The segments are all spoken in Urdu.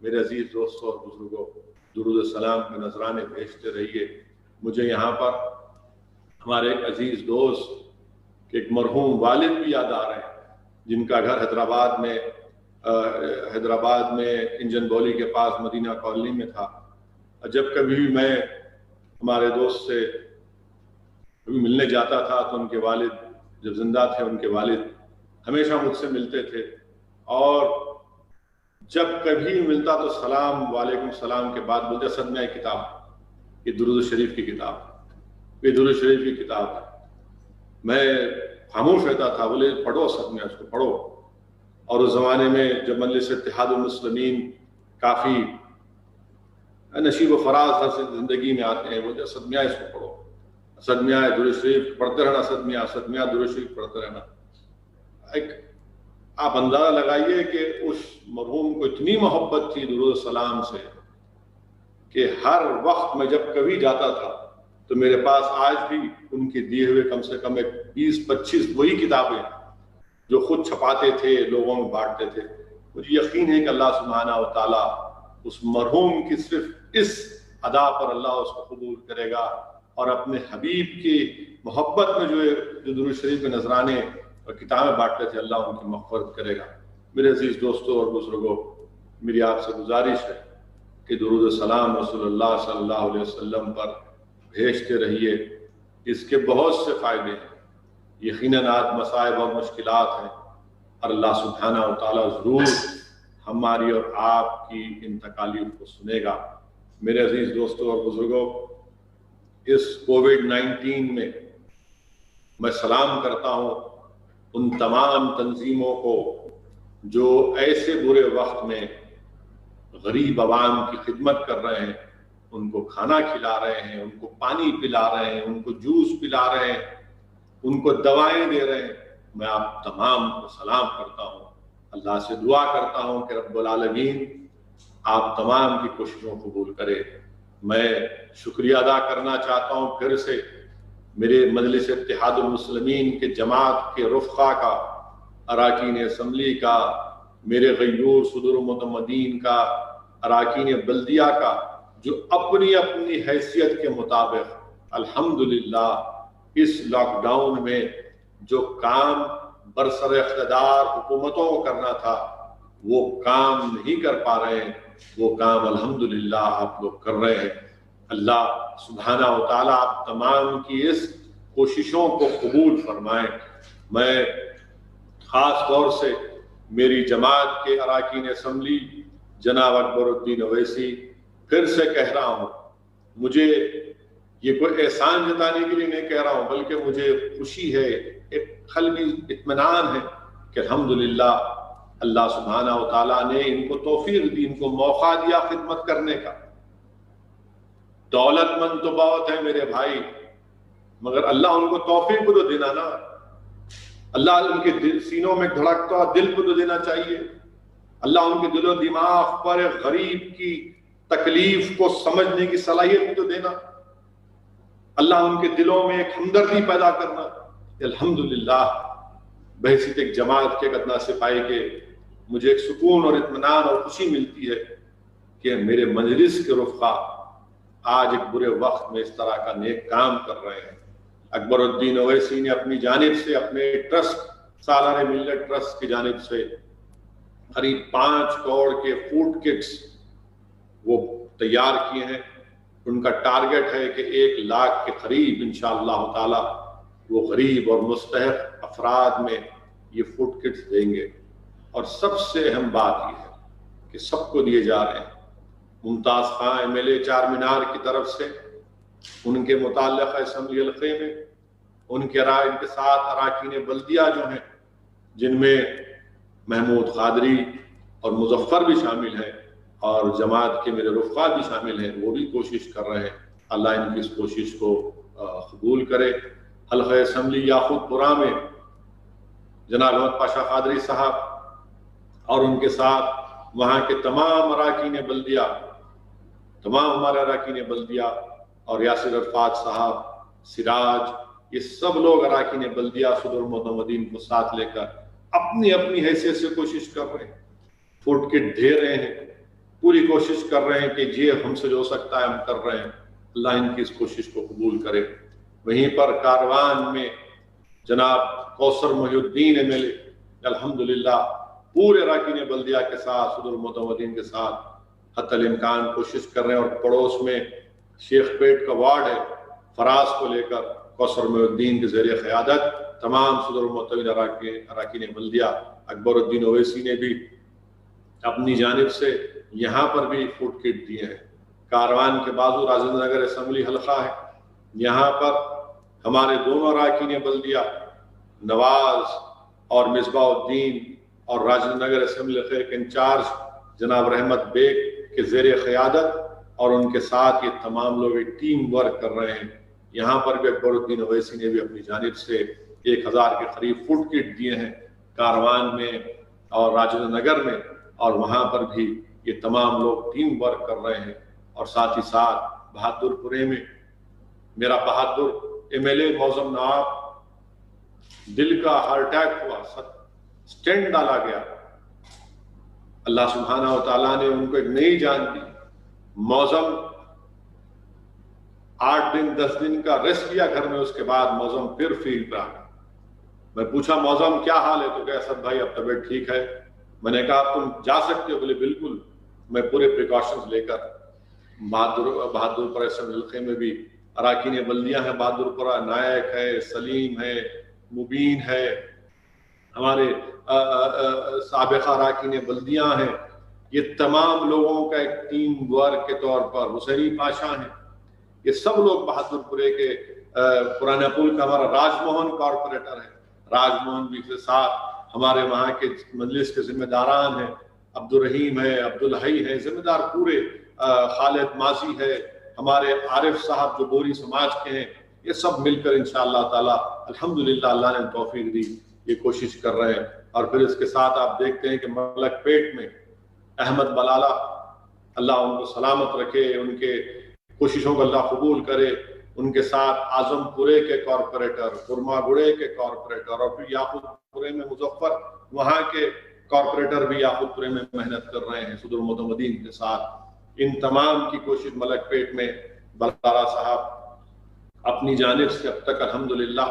میرے عزیز دوستوں اور بزرگوں، درود السلام کے نذرانے بھیجتے رہیے۔ مجھے یہاں پر ہمارے ایک عزیز دوست کے ایک مرحوم والد بھی یاد آ رہے ہیں، جن کا گھر حیدرآباد میں انجن بولی کے پاس مدینہ کالونی میں تھا۔ جب کبھی بھی میں ہمارے دوست سے کبھی ملنے جاتا تھا تو ان کے والد جب زندہ تھے، ان کے والد ہمیشہ مجھ سے ملتے تھے، اور جب کبھی ملتا تو سلام وعلیکم السلام کے بعد بولتے صدمہ کتاب، یہ درود شریف کی کتاب، یہ درود شریف کی کتاب ہے۔ میں خاموش رہتا تھا، بولے پڑھو صدمہ، اس کو پڑھو۔ اور اس زمانے میں جب مجلس اتحاد المسلمین کافی نشیب و فراز زندگی میں آتے ہیں، بولتے صدمہ اس کو پڑھو، صدمہ درود شریف پڑھتے رہنا، صدمہ درود شریف پڑھتے رہنا۔ آپ اندازہ لگائیے کہ اس مرحوم کو اتنی محبت تھی درود السلام سے کہ ہر وقت میں جب کبھی جاتا تھا تو میرے پاس آج بھی ان کے دیے ہوئے کم سے کم 20-25 وہی کتابیں جو خود چھپاتے تھے، لوگوں میں بانٹتے تھے۔ مجھے یقین ہے کہ اللہ سبحانہ و تعالیٰ اس مرحوم کی صرف اس ادا پر اللہ اس کو قبول کرے گا، اور اپنے حبیب کی محبت میں جو درود شریف کے نذرانے اور کتابیں بانٹتے تھے، اللہ ان کی مغفرت کرے گا۔ میرے عزیز دوستوں اور بزرگوں، میری آپ سے گزارش ہے کہ درود السلام رسول اللہ صلی اللہ علیہ وسلم پر بھیجتے رہیے۔ اس کے بہت سے فائدے ہیں، یقیناً آج مصائب اور مشکلات ہیں، اور اللہ سبحانہ و تعالیٰ ضرور ہماری اور آپ کی ان تکالیف کو سنے گا۔ میرے عزیز دوستوں اور بزرگوں، اس کووڈ-19 میں سلام کرتا ہوں ان تمام تنظیموں کو جو ایسے برے وقت میں غریب عوام کی خدمت کر رہے ہیں، ان کو کھانا کھلا رہے ہیں، ان کو پانی پلا رہے ہیں، ان کو جوس پلا رہے ہیں، ان کو دوائیں دے رہے ہیں۔ میں آپ تمام کو سلام کرتا ہوں، اللہ سے دعا کرتا ہوں کہ رب العالمین آپ تمام کی کوششوں کو قبول کرے۔ میں شکریہ ادا کرنا چاہتا ہوں پھر سے میرے مجلس اتحاد المسلمین کے جماعت کے رفقا کا، اراکین اسمبلی کا، میرے غیور صدور متمدین کا، اراکین بلدیہ کا، جو اپنی اپنی حیثیت کے مطابق الحمدللہ اس لاک ڈاؤن میں جو کام برسر اقتدار حکومتوں کو کرنا تھا وہ کام نہیں کر پا رہے ہیں، وہ کام الحمدللہ آپ لوگ کر رہے ہیں۔ اللہ سبحانہ و تعالیٰ آپ تمام کی اس کوششوں کو قبول فرمائیں۔ میں خاص طور سے میری جماعت کے اراکین اسمبلی جناب اکبر الدین اویسی پھر سے کہہ رہا ہوں، مجھے یہ کوئی احسان جتانے کے لیے نہیں کہہ رہا ہوں، بلکہ مجھے خوشی ہے، ایک قلبی اطمینان ہے کہ الحمدللہ اللہ سبحانہ و تعالیٰ نے ان کو توفیق دی، ان کو موقع دیا خدمت کرنے کا۔ دولت مند تو بہت ہے میرے بھائی، مگر اللہ ان کو توفیق کو تو دینا نا، اللہ ان کے سینوں میں دھڑکتا دل کو تو دینا چاہیے، اللہ ان کے دل و دماغ پر غریب کی تکلیف کو سمجھنے کی صلاحیت تو دینا، اللہ ان کے دلوں میں ایک ہمدردی پیدا کرنا۔ الحمدللہ بحیثیت ایک جماعت کے قدنا سپاہی کے مجھے ایک سکون اور اطمینان اور خوشی ملتی ہے کہ میرے مجلس کے رفقا آج ایک برے وقت میں اس طرح کا نیک کام کر رہے ہیں۔ اکبر الدین اویسی نے اپنی جانب سے، اپنے ٹرسٹ سالانہ ملت ٹرسٹ کی جانب سے قریب 5 کروڑ کے فوڈ کٹس وہ تیار کیے ہیں۔ ان کا ٹارگٹ ہے کہ 1 لاکھ کے قریب انشاءاللہ تعالی وہ غریب اور مستحق افراد میں یہ فوڈ کٹس دیں گے۔ اور سب سے اہم بات یہ ہے کہ سب کو دیے جا رہے ہیں۔ ممتاز خان MLA چار مینار کی طرف سے ان کے متعلقہ اسمبلی حلقے میں ان کے ساتھ اراکین بلدیہ جو ہیں، جن میں محمود قادری اور مظفر بھی شامل ہیں، اور جماعت کے میرے رفقا بھی شامل ہیں، وہ بھی کوشش کر رہے ہیں۔ اللہ ان کی اس کوشش کو قبول کرے۔ حلقہ اسمبلی یاقوت پورہ میں جناب احمد پاشا قادری صاحب اور ان کے ساتھ وہاں کے تمام اراکین بلدیہ، تمام ہمارے اراکین بلدیہ اور یاسر عرفات صاحب، سراج، یہ سب لوگ اراکین بلدیہ صدر متمدین کو ساتھ لے کر اپنی اپنی حیثیت سے کوشش کر رہے ہیں، فوڈ کٹ دے رہے ہیں۔ پوری کوشش کر رہے ہیں کہ یہ ہم سے جو ہو سکتا ہے ہم کر رہے ہیں، اللہ ان کی اس کوشش کو قبول کرے۔ وہیں پر کاروان میں جناب کوثر محی الدین MLA الحمدللہ پورے اراکین بلدیہ کے ساتھ، صدر المعتمدین کے ساتھ حتی الامکان کوشش کر رہے ہیں، اور پڑوس میں شیخ پیٹ کا وارڈ ہے، فراز کو لے کر کوثر محی الدین کے زیر قیادت تمام صدر المعتمدین اراکین بلدیہ اکبر الدین اویسی نے بھی اپنی جانب سے یہاں پر بھی فوڈ کٹ دیے ہیں۔ کاروان کے بازو راجندر نگر اسمبلی حلقہ ہے، یہاں پر ہمارے دونوں اراکین بلدیہ نواز اور مصباح الدین اور راجندر نگر اسمبلی حلقے کے انچارج جناب رحمت بیگ کے زیر قیادت اور ان کے ساتھ یہ تمام لوگ ایک ٹیم ورک کر رہے ہیں۔ یہاں پر بھی اکبر الدین اویسی نے بھی اپنی جانب سے 1000 کے قریب فوڈ کٹ دیے ہیں کاروان میں اور راجندر نگر میں، اور وہاں پر بھی یہ تمام لوگ ٹیم ورک کر رہے ہیں۔ اور ساتھ ہی ساتھ بہادر پورے میں میرا بہادر MLA موزم نواب دل کا ہارٹ اٹیک ہوا، سٹینٹ ڈالا گیا، اللہ سبحانہ و تعالیٰ نے ان کو ایک نئی جان دی۔ موزم 8 دن 10 دن کا ریسٹ لیا گھر میں، اس کے بعد موزم پھر فیلڈ پہ آ گیا۔ میں پوچھا موزم کیا حال ہے؟ تو کہ اسد بھائی اب طبیعت ٹھیک ہے۔ میں نے کہا تم جا سکتے ہو؟ بولے بالکل۔ میں پورے پریکاشنز لے کر بہادر پورہ حلقے میں بھی اراکین بلدیہ ہیں، بہادر پورہ نائک ہے، سلیم ہے، مبین ہے، ہمارے سابقہ اراکین بلدیہ ہیں، یہ تمام لوگوں کا ایک ٹیم ورک کے طور پر حسینی پاشا ہیں، یہ سب لوگ بہادر پورے کے پرانا پل کا ہمارا راج موہن کارپوریٹر ہے، راج موہن بھی کے ساتھ ہمارے وہاں کے مجلس کے ذمہ داران ہیں، عبد الرحیم ہے، عبدالحی ہے، ذمہ دار پورے، خالد ماضی ہے، ہمارے عارف صاحب جو بوری سماج کے ہیں، یہ سب مل کر انشاءاللہ تعالی الحمدللہ اللہ نے توفیق دی، یہ کوشش کر رہے ہیں۔ اور پھر اس کے ساتھ آپ دیکھتے ہیں کہ ملک پیٹ میں احمد بلالہ، اللہ ان کو سلامت رکھے، ان کے کوششوں کو اللہ قبول کرے، ان کے ساتھ اعظم پورے کے کارپوریٹر، خرما گڑے کے کارپوریٹر، اور پھر یاقوت پورے میں مظفر وہاں کے کارپوریٹر بھی یاقوت پورے میں محنت کر رہے ہیں صدر المعتمدین کے ساتھ۔ ان تمام کی کوشش ملک پیٹ میں بلالہ صاحب اپنی جانب سے اب تک الحمدللہ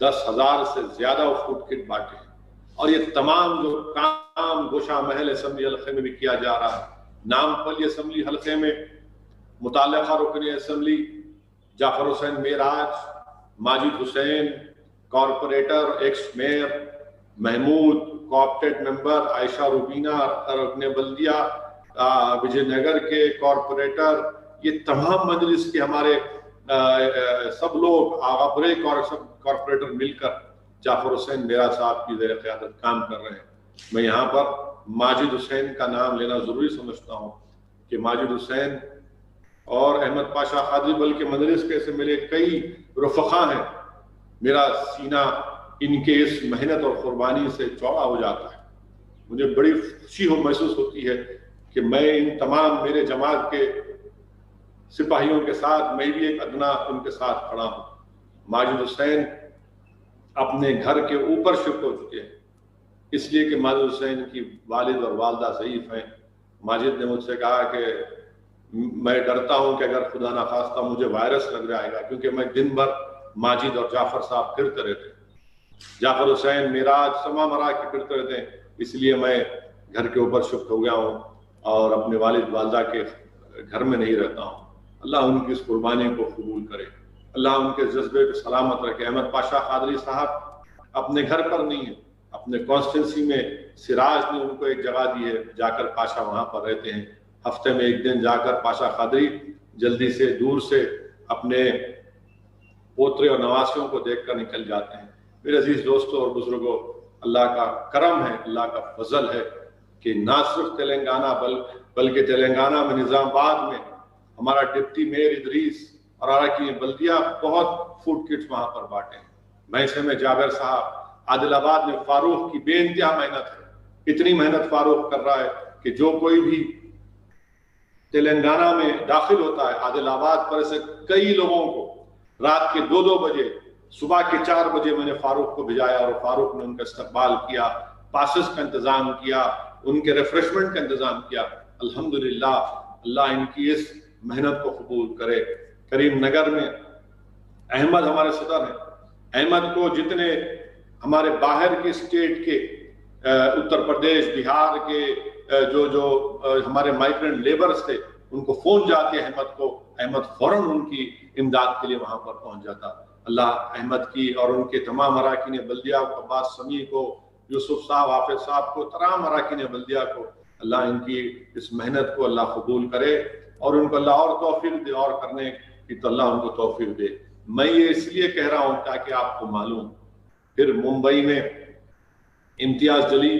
10,000 سے زیادہ فوڈ کٹ بانٹے ہیں، اور یہ تمام جو کام گوشہ محل اسمبلی حلقے میں بھی کیا جا رہا ہے۔ نام پلی اسمبلی حلقے میں متعلقہ رکن اسمبلی جعفر حسین معراج، ماجد حسین corporator, x mayor Mahmood co-opted ممبر، عائشہ روبینہ رکن بلدیہ وجے نگر کے کارپوریٹر، یہ تمام مجلس کے ہمارے سب لوگ آغا پورے کارپوریٹر مل کر جعفر حسین معراج صاحب کی زیر قیادت کام کر رہے ہیں۔ میں یہاں پر ماجد حسین کا نام لینا ضروری سمجھتا ہوں کہ ماجد حسین اور احمد پاشا قادری بلکہ مجلس کے سے ملے کئی رفقا ہیں، میرا سینہ ان کے اس محنت اور قربانی سے چوڑا ہو جاتا ہے۔ مجھے بڑی خوشی محسوس ہوتی ہے کہ میں ان تمام میرے جماعت کے سپاہیوں کے ساتھ میں بھی ایک ادنا ان کے ساتھ کھڑا ہوں۔ ماجد حسین اپنے گھر کے اوپر شفٹ ہو چکے ہیں، اس لیے کہ ماجد حسین کی والد اور والدہ ضعیف ہیں۔ ماجد نے مجھ سے کہا کہ میں ڈرتا ہوں کہ اگر خدا نخواستہ مجھے وائرس لگ جائے گا، کیونکہ میں دن بھر ماجد اور جعفر صاحب پھرتے رہتے، جعفر حسین معراج تمام مرا کے پھرتے رہتے ہیں، اس لیے میں گھر کے اوپر شفٹ ہو گیا ہوں اور اپنے والد والدہ کے گھر میں نہیں رہتا ہوں۔ اللہ ان کی اس قربانی کو قبول کرے، اللہ ان کے جذبے کو سلامت رکھے۔ احمد پاشا قادری صاحب اپنے گھر پر نہیں ہیں، اپنے کانسٹیٹنسی میں سراج نے ان کو ایک جگہ دی ہے، جا کر پاشا وہاں پر رہتے ہیں، ہفتے میں ایک دن جا کر پاشا قادری جلدی سے دور سے اپنے پوترے اور نواسیوں کو دیکھ کر نکل جاتے ہیں۔ میرے عزیز دوستوں اور بزرگوں، اللہ کا کرم ہے، اللہ کا فضل ہے کہ نہ صرف تلنگانہ بلکہ تلنگانہ میں نظام آباد میں ہمارا ڈپٹی میئر ادریس اور اراکین بلدیہ بہت فوڈ کٹس وہاں پر بانٹے ہیں۔ بھینسے میں جابر صاحب، عادل آباد میں فاروق کی بے انتہا محنت ہے، اتنی محنت فاروق کر رہا ہے کہ جو کوئی بھی تلنگانہ میں داخل ہوتا ہے عادل آباد پر سے کئی لوگوں کو رات کے 2 بجے صبح کے 4 بجے میں نے فاروق کو بھیجایا اور فاروق نے ان کا استقبال کیا، پاسز کا انتظام کیا، ان کے ریفریشمنٹ کا انتظام کیا۔ الحمدللہ اللہ ان کی اس محنت کو قبول کرے۔ کریم نگر میں احمد ہمارے صدر ہیں، احمد کو جتنے ہمارے باہر کے اسٹیٹ کے اتر پردیش بہار کے جو ہمارے مائیگرنٹ لیبرز تھے ان کو فون جاتے احمد کو، احمد فوراً ان کی امداد کے لیے وہاں پر پہنچ جاتا۔ اللہ احمد کی اور ان کے تمام اراکین بلدیہ کو، عباس سمیع کو، یوسف صاحب، حافظ صاحب کو، تمام اراکین بلدیہ کو اللہ ان کی اس محنت کو اللہ قبول کرے اور ان کو اللہ اور توفیق دے، اور کرنے کی تو اللہ ان کو توفیق دے۔ میں یہ اس لیے کہہ رہا ہوں تاکہ آپ کو معلوم، پھر ممبئی میں امتیاز جلیل،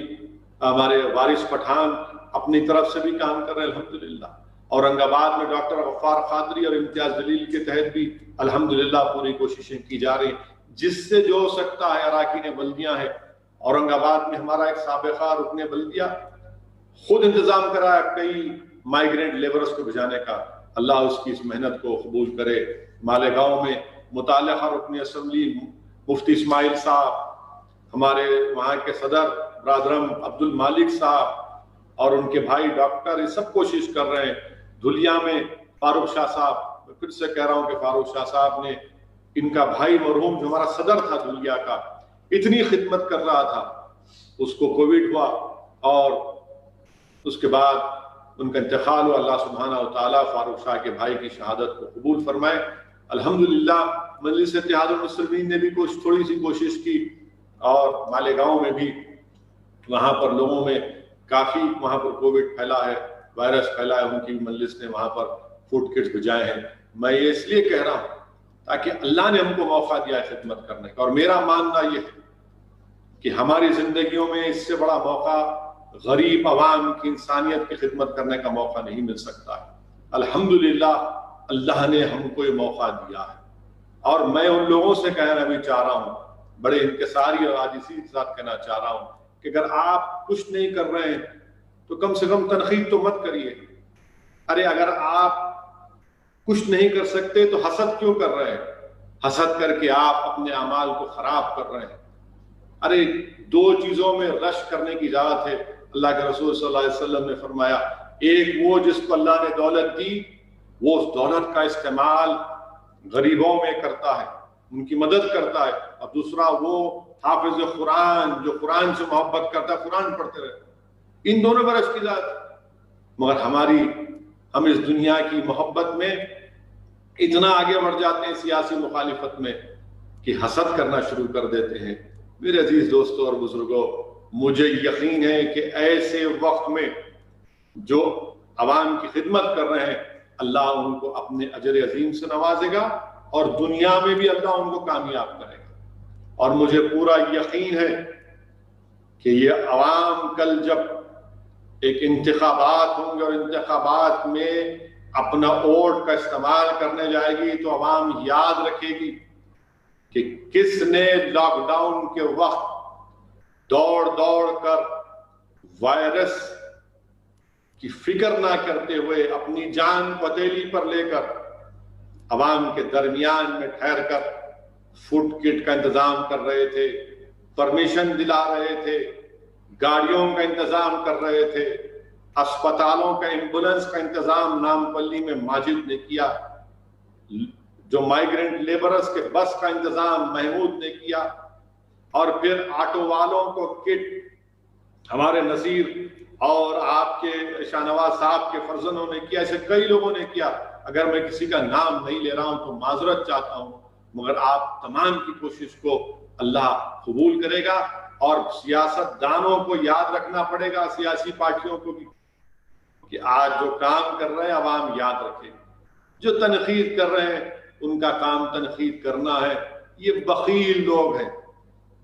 ہمارے وارث پٹھان اپنی طرف سے بھی کام کر رہے ہیں الحمدللہ، اورنگ آباد میں ڈاکٹر غفار قادری اور امتیاز جلیل کے تحت بھی الحمدللہ پوری کوششیں کی جا رہی ہیں، جس سے جو ہو سکتا ہے۔ اراکین بلدیاں ہیں، اورنگ آباد میں ہمارا ایک سابقہ رکن بلدیہ خود انتظام کرا ہے کئی مائیگرنٹ لیبرز کو بھجانے کا، اللہ اس کی اس محنت کو قبول کرے۔ مالیگاؤں میں متعلقہ رکن اسمبلی مفتی اسماعیل صاحب، ہمارے وہاں کے صدر برادرم عبد المالک صاحب اور ان کے بھائی ڈاکٹر، یہ سب کوشش کر رہے ہیں۔ دھلیا میں فاروق شاہ صاحب، میں پھر سے کہہ رہا ہوں کہ فاروق شاہ صاحب نے، ان کا بھائی مرحوم جو ہمارا صدر تھا دھلیا کا، اتنی خدمت کر رہا تھا، اس کو کووڈ ہوا اور اس کے بعد ان کا انتقال ہوا۔ اللہ سبحانہ و تعالیٰ فاروق شاہ کے بھائی کی شہادت کو قبول فرمائے۔ الحمدللہ مجلس اتحاد المسلمین نے بھی تھوڑی سی کوشش کی، اور مالیگاؤں میں بھی وہاں پر لوگوں میں کافی وہاں پر کووڈ پھیلا ہے، وائرس پھیلا ہے، ان کی مجلس نے وہاں پر فوڈ کٹس بھجائے ہیں۔ میں یہ اس لیے کہہ رہا ہوں تاکہ اللہ نے ہم کو موقع دیا ہے خدمت کرنے کا، اور میرا ماننا یہ ہے کہ ہماری زندگیوں میں اس سے بڑا موقع غریب عوام کی انسانیت کی خدمت کرنے کا موقع نہیں مل سکتا ہے۔ الحمدللہ اللہ نے ہم کو یہ موقع دیا ہے، اور میں ان لوگوں سے کہنا بھی چاہ رہا ہوں، بڑے انکساری اور عاجزی کے ساتھ کہنا چاہ رہا ہوں کہ اگر آپ کچھ نہیں کر رہے ہیں تو کم سے کم تنقید تو مت کریے۔ ارے اگر آپ کچھ نہیں کر سکتے تو حسد کیوں کر رہے ہیں؟ حسد کر کے آپ اپنے اعمال کو خراب کر رہے ہیں۔ ارے دو چیزوں میں رش کرنے کی اجازت ہے۔ اللہ کے رسول صلی اللہ علیہ وسلم نے فرمایا، ایک وہ جس کو اللہ نے دولت دی، وہ اس دولت کا استعمال غریبوں میں کرتا ہے، ان کی مدد کرتا ہے، اور دوسرا وہ حافظ قرآن جو قرآن سے محبت کرتا ہے، قرآن پڑھتے رہے۔ ان دونوں پر اس کی ذات، مگر ہم اس دنیا کی محبت میں اتنا آگے بڑھ جاتے ہیں سیاسی مخالفت میں کہ حسد کرنا شروع کر دیتے ہیں۔ میرے عزیز دوستوں اور بزرگوں، مجھے یقین ہے کہ ایسے وقت میں جو عوام کی خدمت کر رہے ہیں، اللہ ان کو اپنے اجر عظیم سے نوازے گا، اور دنیا میں بھی اللہ ان کو کامیاب کرے گا۔ اور مجھے پورا یقین ہے کہ یہ عوام کل جب ایک انتخابات ہوں گے اور انتخابات میں اپنا ووٹ کا استعمال کرنے جائے گی، تو عوام یاد رکھے گی کہ کس نے لاک ڈاؤن کے وقت دوڑ کر وائرس کی فکر نہ کرتے ہوئے اپنی جان کو ہتھیلی پر لے کر عوام کے درمیان میں ٹھہر کر فوڈ کٹ کا انتظام کر رہے تھے، پرمیشن دلا رہے تھے، گاڑیوں کا انتظام کر رہے تھے، اسپتالوں کا ایمبولنس کا انتظام نامپلی میں ماجد نے کیا، جو مائیگرنٹ لیبرز کے بس کا انتظام محمود نے کیا، اور پھر آٹو والوں کو کٹ ہمارے نصیر اور آپ کے شاہ نواز صاحب کے فرزندوں نے کیا، ایسے کئی لوگوں نے کیا۔ اگر میں کسی کا نام نہیں لے رہا ہوں تو معذرت چاہتا ہوں، مگر آپ تمام کی کوشش کو اللہ قبول کرے گا، اور سیاست دانوں کو یاد رکھنا پڑے گا، سیاسی پارٹیوں کو بھی، کہ آج جو کام کر رہے ہیں عوام یاد رکھے، جو تنقید کر رہے ہیں ان کا کام تنقید کرنا ہے۔ یہ بخیل لوگ ہیں،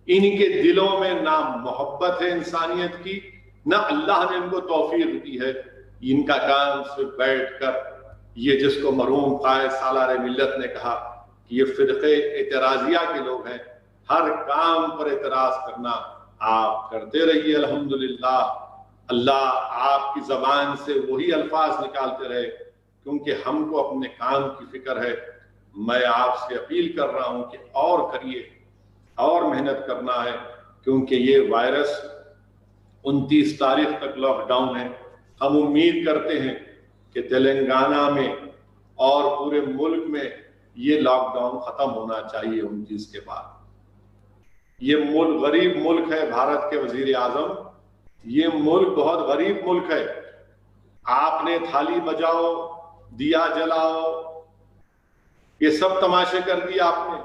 ان کے دلوں میں نہ محبت ہے انسانیت کی، نہ اللہ نے ان کو توفیق دی ہے۔ ان کا کام صرف بیٹھ کر، یہ جس کو مرحوم قائد سالار ملت نے کہا کہ یہ فرقے اعتراضیہ کے لوگ ہیں، ہر کام پر اعتراض کرنا آپ کرتے رہیے۔ الحمدللہ اللہ آپ کی زبان سے وہی الفاظ نکالتے رہے، کیونکہ ہم کو اپنے کام کی فکر ہے۔ میں آپ سے اپیل کر رہا ہوں کہ اور کریے، اور محنت کرنا ہے، کیونکہ یہ وائرس 29 تاریخ تک لاک ڈاؤن ہے۔ ہم امید کرتے ہیں کہ تلنگانہ میں اور پورے ملک میں یہ لاک ڈاؤن ختم ہونا چاہیے 29 کے بعد. یہ ملک غریب ملک ہے بھارت کے وزیر اعظم, یہ ملک بہت غریب ملک ہے. آپ نے تھالی بجاؤ, دیا جلاؤ, یہ سب تماشے کر دیا آپ نے.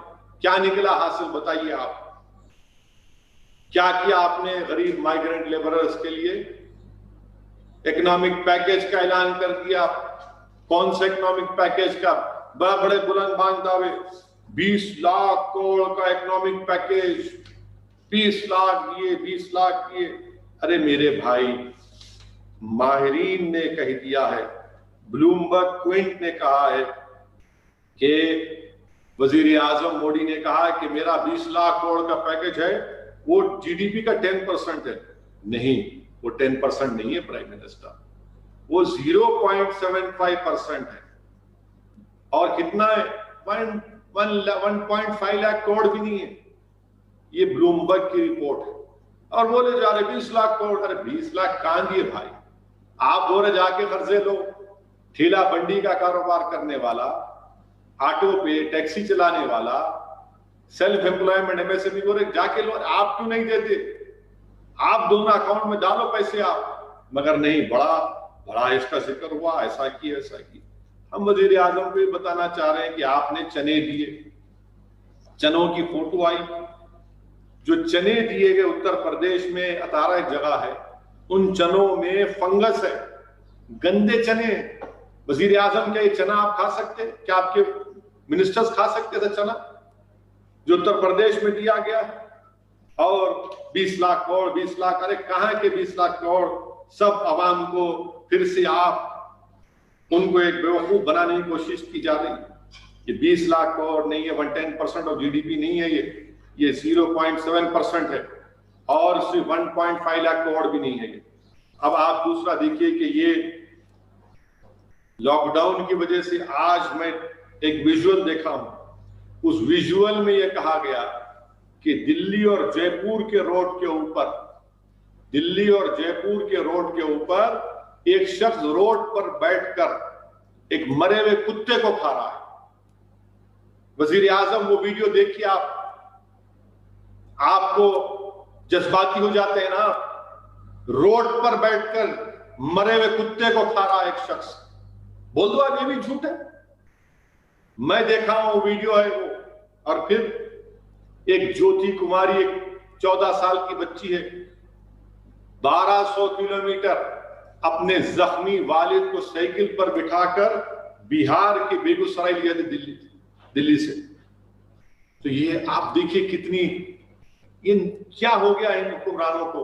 کیا نکلا حاصل بتائیے آپ. کیا کیا آپ نے غریب مائیگرنٹ لیبررز کے لیے؟ اکنامک پیکیج کا اعلان کر دیا. کون سے اکنامک پیکیج کا؟ بڑے بلند بانگ دعوے, 20 لاکھ کروڑ کا اکنامک پیکیج, 20 لاکھ یہ 20 لاکھ یہ. ارے میرے بھائی, ماہرین نے کہہ دیا ہے, بلومبرگ کوئنٹ نے کہا ہے کہ وزیر اعظم مودی نے کہا کہ میرا 20 لاکھ کروڑ کا پیکیج ہے, وہ جی ڈی پی کا 10% ہے. نہیں, وہ 10% نہیں ہے پرائم منسٹر, وہ 0.75% ہے. اور کتنا ہے؟ 1.5 لاکھ کروڑ بھی نہیں ہے. یہ بلومبرگ کی رپورٹ ہے. اور بولے جا رہے 20 لاکھ کروڑ. ارے 20 لاکھ کہاں دیے بھائی؟ آپ بولے جا کے قرضے لو. ٹھیلا بنڈی کا کاروبار کرنے والا, آٹو پہ ٹیکسی چلانے والا, self employment M S M E بولے جا کے لو. آپ کیوں نہیں دیتے؟ آپ دونوں اکاؤنٹ میں ڈالو پیسے آپ. مگر نہیں, بڑا اس کا ذکر ہوا, ایسا کی ایسا کی. ہم وزیر اعظم کو یہ بتانا چاہ رہے ہیں کہ آپ نے چنے دیے, چنوں کی فوٹو آئی. جو چنے دیے گئے اتر پردیش میں 18 جگہ ہے, ان چنوں میں فنگس ہے, گندے چنے. وزیر اعظم کیا یہ چنا آپ کھا سکتے؟ کیا آپ کے منسٹرز کھا سکتے تھے چنا جو اتر پردیش میں دیا گیا؟ اور 20 لاکھ کروڑ 20 لاکھ. ارے کہاں کے 20 لاکھ کروڑ؟ سب عوام کو پھر سے آپ ان کو ایک بیوقوف بنانے کی کوشش کی جا رہی ہے. یہ 20 لاکھ کروڑ نہیں ہے, 110% آف جی ڈی پی نہیں ہے, یہ 0.7% ہے, اور صرف 1.5 لاکھ کروڑ بھی نہیں ہے یہ. اب آپ دوسرا دیکھیے کہ یہ لاک ڈاؤن کی وجہ سے آج میں ایک ویژول دیکھا ہوں. اس ویژول میں یہ کہا گیا کہ دلی اور جے پور کے روڈ کے اوپر, دلی اور جے پور کے روڈ کے اوپر ایک شخص روڈ پر بیٹھ کر ایک مرے ہوئے کتے کو کھا رہا ہے. وزیر اعظم وہ ویڈیو دیکھیے آپ کو جذباتی ہو جاتے ہیں نا. روڈ پر بیٹھ کر مرے ہوئے کتے کو کھا رہا ہے ایک شخص. بول دو آپ یہ بھی جھوٹ ہے. میں دیکھا ہوں وہ ویڈیو ہے وہ. اور پھر ایک جوتی کماری, ایک 14 سال کی بچی ہے, 1200 کلومیٹر اپنے زخمی والد کو سائیکل پر بٹھا کر بہار کے بیگوسرائے لیا تھے دلی سے. تو یہ آپ دیکھیے کتنی, یہ کیا ہو گیا ان حکمرانوں کو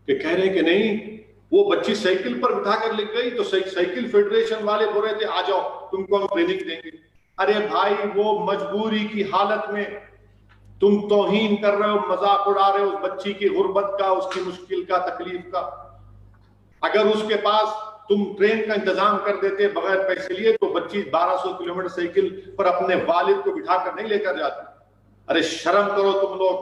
کہ کہہ رہے ہیں کہ نہیں وہ بچی سائیکل پر بٹھا کر لے گئی تو سائیکل فیڈریشن والے بول رہے تھے آ جاؤ تم کو ہم ٹریننگ دیں گے. ارے بھائی وہ مجبوری کی حالت میں تم توہین کر رہے ہو, مذاق اڑا رہے ہو اس بچی کی غربت کا, اس کی مشکل کا, تکلیف کا. اگر اس کے پاس تم ٹرین کا انتظام کر دیتے بغیر پیسے لیے تو بچی 1200 کلومیٹر سائیکل پر اپنے والد کو بٹھا کر نہیں لے کر جاتی. ارے شرم کرو تم لوگ,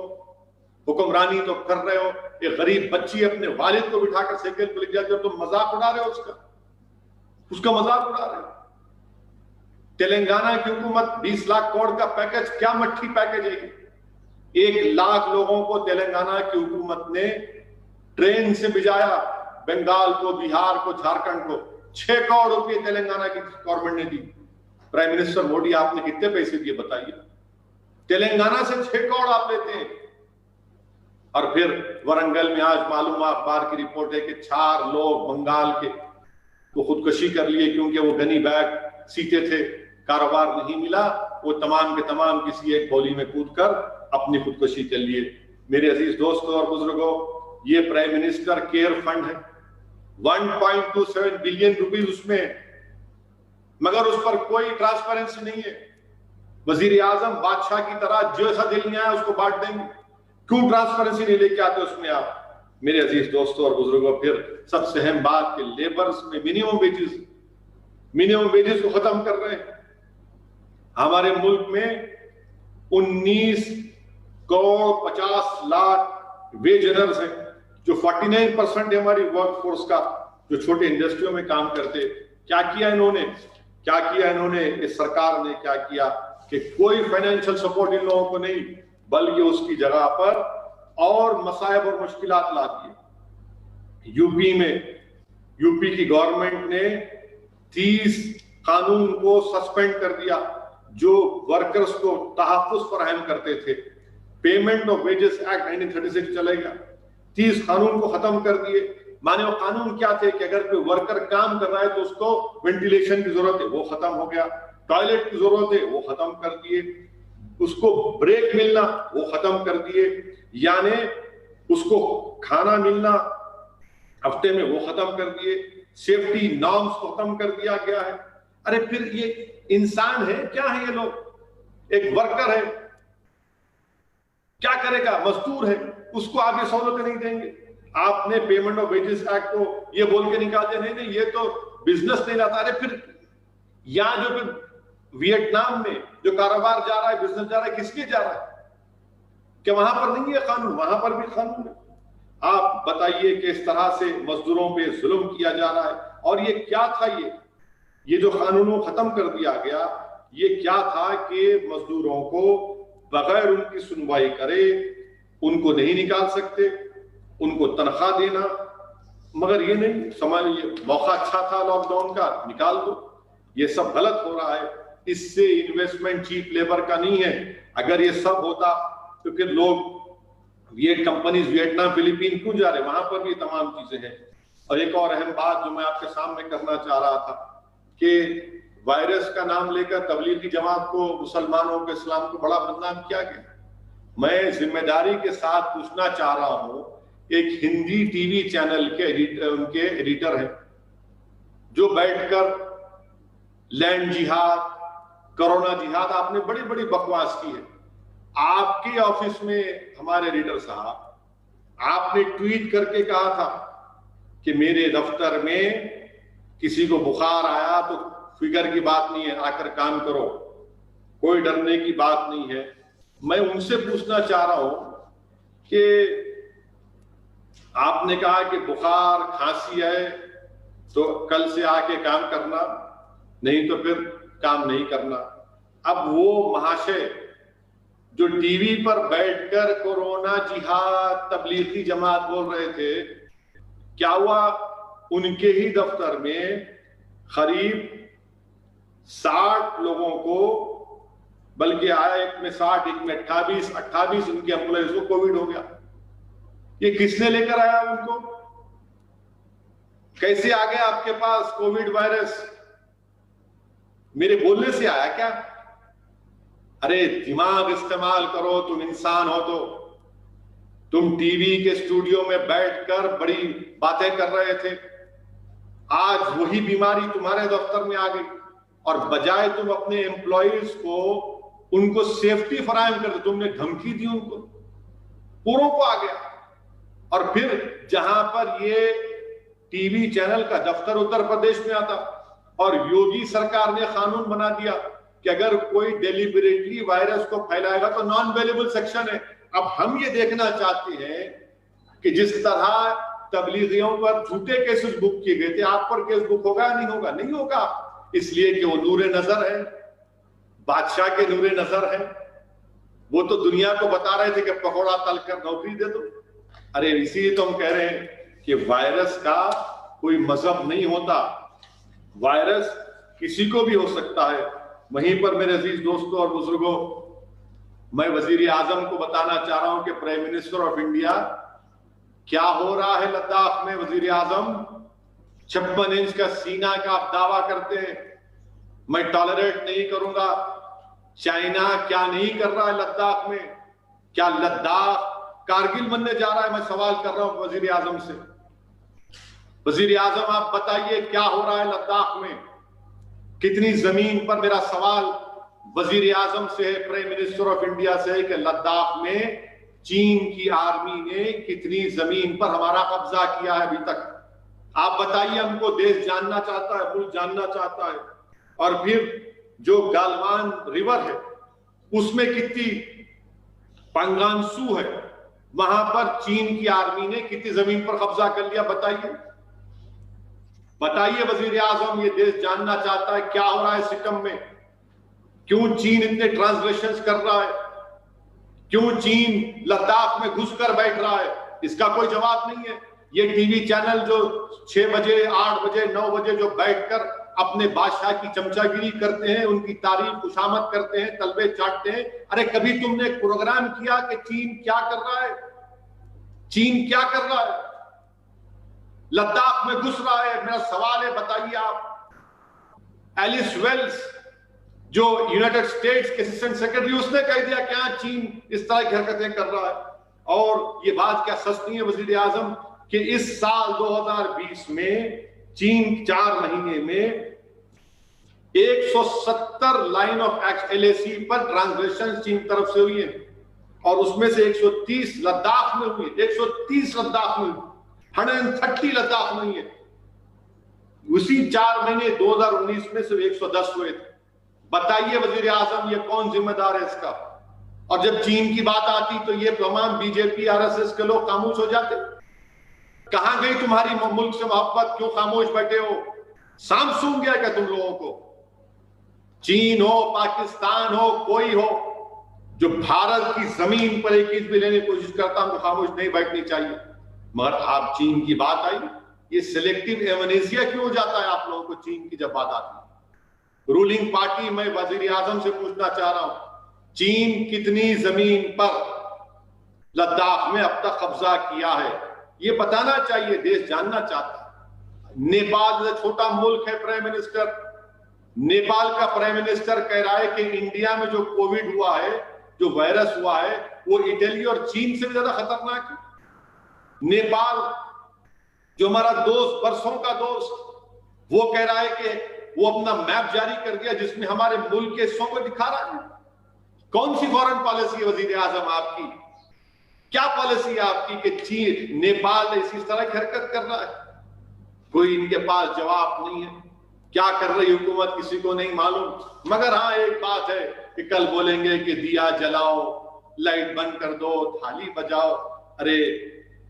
حکمرانی تو کر رہے ہو, ایک غریب بچی اپنے والد کو بٹھا کر سائیکل پر لے جاتی ہو, تم مذاق اڑا رہے ہو اس کا مذاق اڑا رہے ہو. تلنگانہ کی حکومت 20 لاکھ کروڑ کا پیکج, کیا مٹھی پیکج ہے. 1 لاکھ لوگوں کو تلنگانہ کی حکومت نے ٹرین سے بھیجایا, بنگال کو, بہار کو, جھارکھنڈ کو. 6 کروڑ روپے تلنگانہ کی گورنمنٹ نے دی. پرائم منسٹر مودی آپ نے کتنے پیسے دیے بتائیے؟ تلنگانہ سے 6 کروڑ آپ لیتے ہیں. اور پھر ورنگل میں آج معلوم اخبار کی رپورٹ ہے کہ 4 لوگ بنگال کے وہ خودکشی کر لیے کیونکہ وہ گنی بیگ سیتے تھے, کاروبار نہیں ملا, وہ تمام کے تمام کسی ایک گولی میں کود کر اپنی خودکشی کر لیے. میرے عزیز دوستوں اور بزرگوں, یہ پرائم منسٹر کیئر فنڈ ہے, 1.27 بلین روپیز اس میں, مگر اس پر کوئی ٹرانسپیرنسی نہیں ہے. وزیر اعظم بادشاہ کی طرح جیسا دل میں آیا اس کو بانٹ دیں گے. کیوں ٹرانسپیرنسی نہیں لے کے آتے اس میں آپ؟ میرے عزیز دوستوں اور بزرگوں, پھر سب سے اہم بات کہ لیبرز میں منیمم ویجز کو ختم کر رہے ہیں. ہمارے ملک میں 19 کروڑ 50 لاکھ ویج ارنرز ہیں, جو 49% ہے ہماری ورک فورس کا. جو چھوٹے انڈسٹریوں میں کام کرتے. کیا کیا انہوں نے اس سرکار نے کیا کیا کہ کوئی فائنینشیل سپورٹ ان لوگوں کو نہیں، بلکہ اس کی جگہ پر اور مصائب اور مشکلات لاتی ہے. یو پی کی گورنمنٹ نے 30 قانون کو سسپینڈ کر دیا جو ورکرز کو تحفظ فراہم کرتے تھے. پیمنٹ آف ویجز ایکٹ 1936 چلے گا، 30 قانون کو ختم کر دیے. مانے وہ قانون کیا تھے کہ اگر کوئی ورکر کام کر رہا ہے تو اس کو وینٹیلیشن کی ضرورت ہے، وہ ختم ہو گیا. ٹوائلٹ کی ضرورت ہے، وہ ختم کر دیے. اس کو بریک ملنا، وہ ختم کر دیے. یعنی اس کو کھانا ملنا ہفتے میں، وہ ختم کر دیے. سیفٹی نارمز کو ختم کر دیا گیا ہے. ارے پھر یہ انسان ہے کیا ہے؟ یہ لوگ ایک ورکر ہے، کیا کرے گا؟ مزدور ہے، اس کو آپ یہ سہولتیں نہیں دیں گے. آپ نے پیمنٹ آف ویجز ایکٹ کو یہ بول کے نکال دیا نہیں یہ تو بزنس نہیں لاتا. ارے پھر یہاں جو پھر ویتنام میں جو کاروبار جا رہا ہے، بزنس جا رہا ہے، کس لیے جا رہا ہے؟ کہ وہاں پر نہیں ہے قانون؟ وہاں پر بھی قانون ہے. آپ بتائیے کہ اس طرح سے مزدوروں پہ ظلم کیا جا رہا ہے. اور یہ کیا تھا؟ یہ جو قانونوں ختم کر دیا گیا، یہ کیا تھا کہ مزدوروں کو بغیر ان کی سنوائی کرے ان کو نہیں نکال سکتے، ان کو تنخواہ دینا. مگر یہ نہیں سمجھ، یہ موقع اچھا تھا لاک ڈاؤن کا، نکال دو. یہ سب غلط ہو رہا ہے. اس سے انویسٹمنٹ چیپ لیبر کا نہیں ہے. اگر یہ سب ہوتا تو پھر لوگ کمپنیز ویتنام، فلپین کیوں جا رہے؟ وہاں پر بھی تمام چیزیں ہیں. اور ایک اور اہم بات جو میں آپ کے سامنے کرنا چاہ رہا تھا کہ وائرس کا نام لے کر تبلیغی جماعت کو، مسلمانوں کو، اسلام کو بڑا بدنام کیا گیا. میں ذمہ داری کے ساتھ پوچھنا چاہ رہا ہوں، ایک ہندی ٹی وی چینل کے ان کے ایڈیٹر ہیں جو بیٹھ کر لینڈ جہاد، کرونا جہاد، آپ نے بڑی بڑی بکواس کی ہے. آپ کے آفس میں ہمارے ایڈیٹر صاحب، آپ نے ٹویٹ کر کے کہا تھا کہ میرے دفتر میں کسی کو بخار آیا تو فکر کی بات نہیں ہے، آ کر کام کرو، کوئی ڈرنے کی بات نہیں ہے. میں ان سے پوچھنا چاہ رہا ہوں کہ آپ نے کہا کہ بخار کھانسی ہے تو کل سے آ کے کام کرنا، نہیں تو پھر کام نہیں کرنا. اب وہ مہاشے جو ٹی وی پر بیٹھ کر کورونا جہاد، تبلیغی جماعت بول رہے تھے، کیا ہوا؟ ان کے ہی دفتر میں قریب 60 لوگوں کو، بلکہ آیا ایک میں 60، ایک میں 28 ان کے امپلائیز کو کووڈ ہو گیا. یہ کس نے لے کر آیا ان کو؟ کیسے آ گیا آپ کے پاس کووڈ وائرس؟ میرے بولنے سے آیا کیا؟ ارے دماغ استعمال کرو، تم انسان ہو تو. تم ٹی وی کے اسٹوڈیو میں بیٹھ کر بڑی باتیں کر رہے تھے، آج وہی بیماری تمہارے دفتر میں آ گئی، اور بجائے تم اپنے امپلائیز کو ان کو سیفٹی فراہم کر دو، تم نے دھمکی دی ان کو، پوروں کو آ گیا. اور پھر جہاں پر یہ ٹی وی چینل کا دفتر اتر پردیش میں آتا، اور یوگی سرکار نے قانون بنا دیا کہ اگر کوئی ڈیلیبریٹلی وائرس کو پھیلائے گا تو نان اویلیبل سیکشن ہے. اب ہم یہ دیکھنا چاہتے ہیں کہ جس طرح تبلیغیوں پر جھوٹے کیسز بک کیے گئے تھے، آپ پر کیس بک ہوگا نہیں ہوگا؟ نہیں ہوگا، اس لیے کہ وہ نور نظر ہے، بادشاہ کے نور نظر ہے. وہ تو دنیا کو بتا رہے تھے کہ پکوڑا تل کر نوکری دے دو. ارے اسی لیے تو ہم کہہ رہے ہیں کہ وائرس کا کوئی مذہب نہیں ہوتا، وائرس کسی کو بھی ہو سکتا ہے. وہیں پر میرے عزیز دوستوں اور بزرگوں، میں وزیر اعظم کو بتانا چاہ رہا ہوں کہ پرائم منسٹر آف انڈیا، کیا ہو رہا ہے لداخ میں؟ وزیر اعظم 56 انچ کا سینہ کا آپ دعویٰ کرتے ہیں، میں ٹالریٹ نہیں کروں گا. چائنا کیا نہیں کر رہا ہے لداخ میں؟ کیا لداخ کارگل بننے جا رہا ہے؟ میں سوال کر رہا ہوں وزیر اعظم سے. وزیر اعظم آپ بتائیے کیا ہو رہا ہے لداخ میں؟ کتنی زمین پر، میرا سوال وزیر اعظم سے ہے، پرائم منسٹر آف انڈیا سے ہے، کہ لداخ میں چین کی آرمی نے کتنی زمین پر ہمارا قبضہ کیا ہے ابھی تک؟ آپ بتائیے، ہم کو دیش جاننا چاہتا ہے، ملک جاننا چاہتا ہے. اور پھر جو گالوان ریور ہے اس میں کتنی پنگان سو ہے، وہاں پر چین کی آرمی نے کتنی زمین پر قبضہ کر لیا؟ بتائیے. بتائیے وزیر اعظم، یہ دیش جاننا چاہتا ہے کیا ہو رہا ہے سکم میں، کیوں چین اتنے ٹرانسلیشنز کر رہا ہے، کیوں چین لداخ میں گھس کر بیٹھ رہا ہے؟ اس کا کوئی جواب نہیں ہے۔ یہ ٹی وی چینل جو 6 بجے 8 بجے 9 بجے جو بیٹھ کر اپنے بادشاہ کی چمچا گیری کرتے ہیں، ان کی تعریف خوشامد کرتے ہیں، تلبے چاٹتے ہیں، ارے کبھی تم نے ایک پروگرام کیا کہ چین کیا کر رہا ہے؟ چین کیا کر رہا ہے؟ لداخ میں گھس رہا ہے۔ میرا سوال ہے، بتائیے آپ، ایلس ویلز جو یونائٹڈ اسٹیٹس کے اسسٹنٹ سیکرٹری، اس نے کہہ دیا کہ ہاں چین اس طرح کی حرکتیں کر رہا ہے۔ اور یہ بات کیا سچ نہیں ہے وزیر اعظم کہ اس سال 2020 میں چین 4 مہینے میں 170 لائن آف LAC پر ٹرانزیکشن چین طرف سے ہوئی ہیں، اور اس میں سے 130 لداخ میں ہوئی، 130 لداخ میں ہوئی، 130 لداخ میں ہوئی ہے۔ اسی 4 مہینے 2019 میں صرف 110 ہوئے تھے۔ بتائیے وزیر اعظم، یہ کون ذمہ دار ہے اس کا؟ اور جب چین کی بات آتی تو یہ تمام BJP RSS کے لوگ خاموش ہو جاتے۔ کہاں گئی تمہاری ملک سے محبت؟ کیوں خاموش بیٹھے ہو؟ سانپ سونگ گیا کیا تم لوگوں کو؟ چین ہو، پاکستان ہو، کوئی ہو جو بھارت کی زمین پر ایک چیز بھی لینے کی کوشش کرتا ہم کو خاموش نہیں بیٹھنی چاہیے۔ مگر آپ چین کی بات آئی، یہ سلیکٹیو ایمنیزیا کیوں ہو جاتا ہے آپ لوگوں کو چین کی جب بات آتی ہے؟ رولنگ پارٹی، میں وزیر اعظم سے پوچھنا چاہ رہا ہوں، چین کتنی زمین پر لداخ میں اب تک قبضہ کیا ہے؟ یہ بتانا چاہیے، دیش جاننا چاہتا ہے۔ نیپال چھوٹا ملک ہے، پرائم منسٹر، نیپال کا پرائم منسٹر کہہ رہا ہے کہ انڈیا میں جو کووڈ ہوا ہے، جو وائرس ہوا ہے، وہ اٹلی اور چین سے بھی زیادہ خطرناک ہے۔ نیپال جو ہمارا دوست، برسوں کا دوست، وہ کہہ رہا ہے کہ وہ اپنا میپ جاری کر دیا جس میں ہمارے ملک کے حصوں کو دکھا رہا ہے۔ کون سی فورن پالیسی ہے وزیر اعظم آپ کی؟ کیا پالیسی ہے آپ کی کہ چین، نیپال اسی طرح کی حرکت کر رہا ہے؟ کوئی ان کے پاس جواب نہیں ہے۔ کیا کر رہی حکومت کسی کو نہیں معلوم۔ مگر ہاں ایک بات ہے کہ کل بولیں گے کہ دیا جلاؤ، لائٹ بند کر دو، تھالی بجاؤ۔ ارے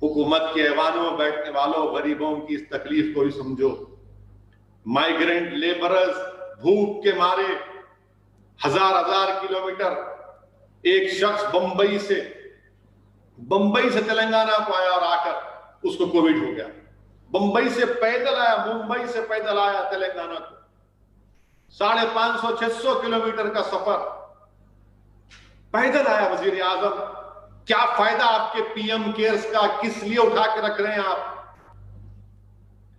حکومت کے ایوانوں میں بیٹھنے والوں، غریبوں کی اس تکلیف کو ہی سمجھو۔ مائیگرنٹ لیبرز بھوک کے مارے ہزار کلومیٹر، ایک شخص بمبئی سے تلنگانہ کو آیا اور آ کر اس کو کووڈ ہو گیا۔ بمبئی سے پیدل آیا، ممبئی سے پیدل آیا تلنگانہ کو، 550-600 کلومیٹر کا سفر پیدل آیا۔ وزیر اعظم، کیا فائدہ آپ کے PM کیئرز کا؟ کس لیے اٹھا کے رکھ رہے ہیں آپ؟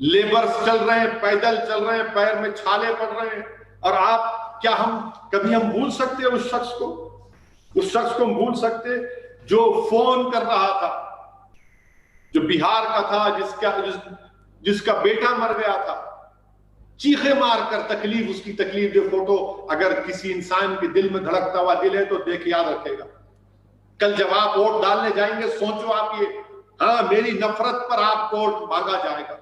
لیبرز چل رہے ہیں، پیدل چل رہے ہیں، پیر میں چھالے پڑ رہے ہیں، اور آپ کیا کبھی ہم بھول سکتے ہیں اس شخص کو ہم بھول سکتے جو فون کر رہا تھا، جو بہار کا تھا، جس کا بیٹا مر گیا تھا، چیخے مار کر تکلیف، اس کی تکلیف جو فوٹو اگر کسی انسان کے دل میں دھڑکتا ہوا دل ہے تو دیکھ یاد رکھے گا۔ کل جب آپ ووٹ ڈالنے جائیں گے سوچو آپ یہ، ہاں میری نفرت پر آپ کو ووٹ مانگا جائے گا،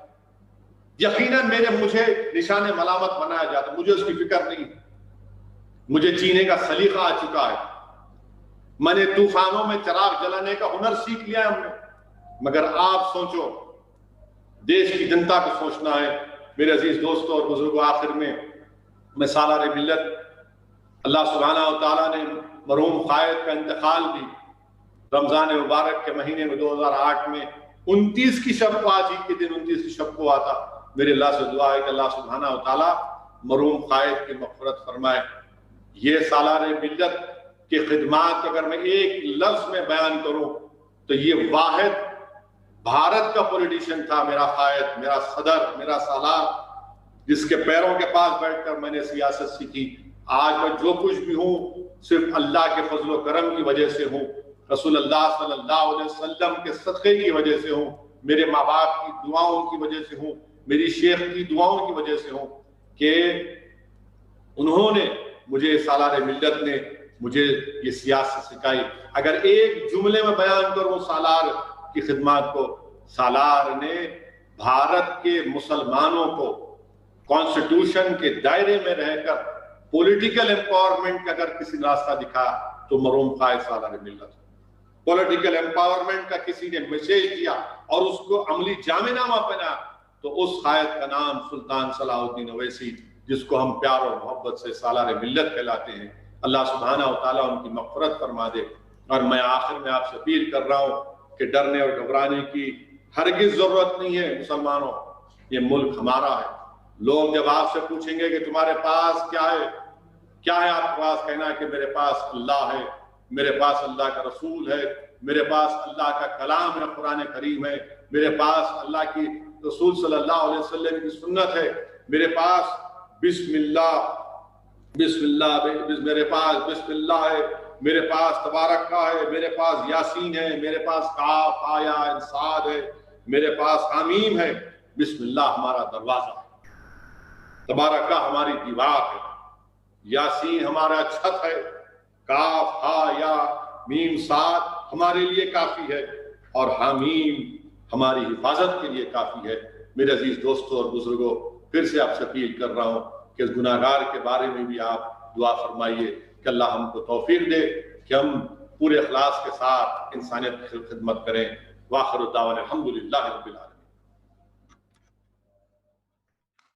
یقیناً مجھے نشان ملامت بنایا جاتا، مجھے اس کی فکر نہیں۔ مجھے جینے کا سلیقہ آ چکا ہے، میں نے طوفانوں میں چراغ جلانے کا ہنر سیکھ لیا ہم نے۔ مگر آپ سوچو، دیش کی جنتا کو سوچنا ہے۔ میرے عزیز دوستوں اور بزرگوں، آخر میں سالار ملت، اللہ سبحانہ و تعالیٰ نے مرحوم قائد کا انتقال بھی رمضان مبارک کے مہینے میں 2008 میں 29 کی شب کو، آج ہی کے دن 29 کی شب کو آتا۔ میرے اللہ سے دعا ہے کہ اللہ سبحانہ و تعالیٰ مرحوم قائد کی مغفرت فرمائے۔ یہ سالار ملت کی خدمات اگر میں ایک لفظ میں بیان کروں تو یہ واحد بھارت کا پولیٹیشین تھا، میرا قائد، میرا صدر، میرا سالار، جس کے پیروں کے پاس بیٹھ کر میں نے سیاست سیکھی۔ آج میں جو کچھ بھی ہوں صرف اللہ کے فضل و کرم کی وجہ سے ہوں، رسول اللہ صلی اللہ علیہ وسلم کے صدقے کی وجہ سے ہوں، میرے ماں باپ کی دعاؤں کی وجہ سے ہوں، میری شیخ کی دعاؤں کی وجہ سے ہوں کہ انہوں نے مجھے، سالار ملت نے مجھے یہ سیاست سکھائی۔ اگر ایک جملے میں بیان کروں سالار کی خدمات کو، سالار نے بھارت کے مسلمانوں کو کانسٹیٹیوشن کے دائرے میں رہ کر پولیٹیکل امپاورمنٹ کا اگر کسی راستہ دکھا تو مرحوم قائد سالار ملت، پولیٹیکل امپاورمنٹ کا کسی نے میسیج دیا اور اس کو عملی جامع نامہ پہنا تو اس قائد کا نام سلطان صلاح الدین اویسی، جس کو ہم پیار اور محبت سے سالار ملت کہلاتے ہیں، اللہ سبحانہ و تعالیٰ ان کی مغفرت فرما دے۔ اور میں آخر میں آپ سے اپیل کر رہا ہوں کہ ڈرنے اور گھبرانے کی ہرگز ضرورت نہیں ہے مسلمانوں، یہ ملک ہمارا ہے۔ لوگ جب آپ سے پوچھیں گے کہ تمہارے پاس کیا ہے، کیا ہے آپ کے پاس، کہنا ہے کہ میرے پاس اللہ ہے، میرے پاس اللہ کا رسول ہے، میرے پاس اللہ کا کلام ہے، قرآن کریم ہے، میرے پاس اللہ کی رسول صلی اللہ علیہ وسلم کی سنت ہے، میرے پاس بسم اللہ میرے پاس بسم اللہ ہے، میرے پاس تبارک کا ہے، میرے پاس یاسین ہے، میرے پاس کاف آیا صاد ہے، میرے پاس حمیم ہے۔ بسم اللہ ہمارا دروازہ ہے، تبارک کا ہماری دیوار ہے، یاسین ہمارا چھت ہے، کاف ہا یا میم صاد ہمارے لیے کافی ہے، اور حمیم ہماری حفاظت کے لیے کافی ہے۔ میرے عزیز دوستوں اور بزرگوں، پھر سے آپ سے اپیل کر رہا ہوں کہ اس گناہ گار کے بارے میں بھی آپ دعا فرمائیے کہ اللہ ہم کو توفیق دے کہ ہم پورے اخلاص کے ساتھ انسانیت کی خدمت کریں۔ وآخر دعوانا الحمدللہ رب العالمین۔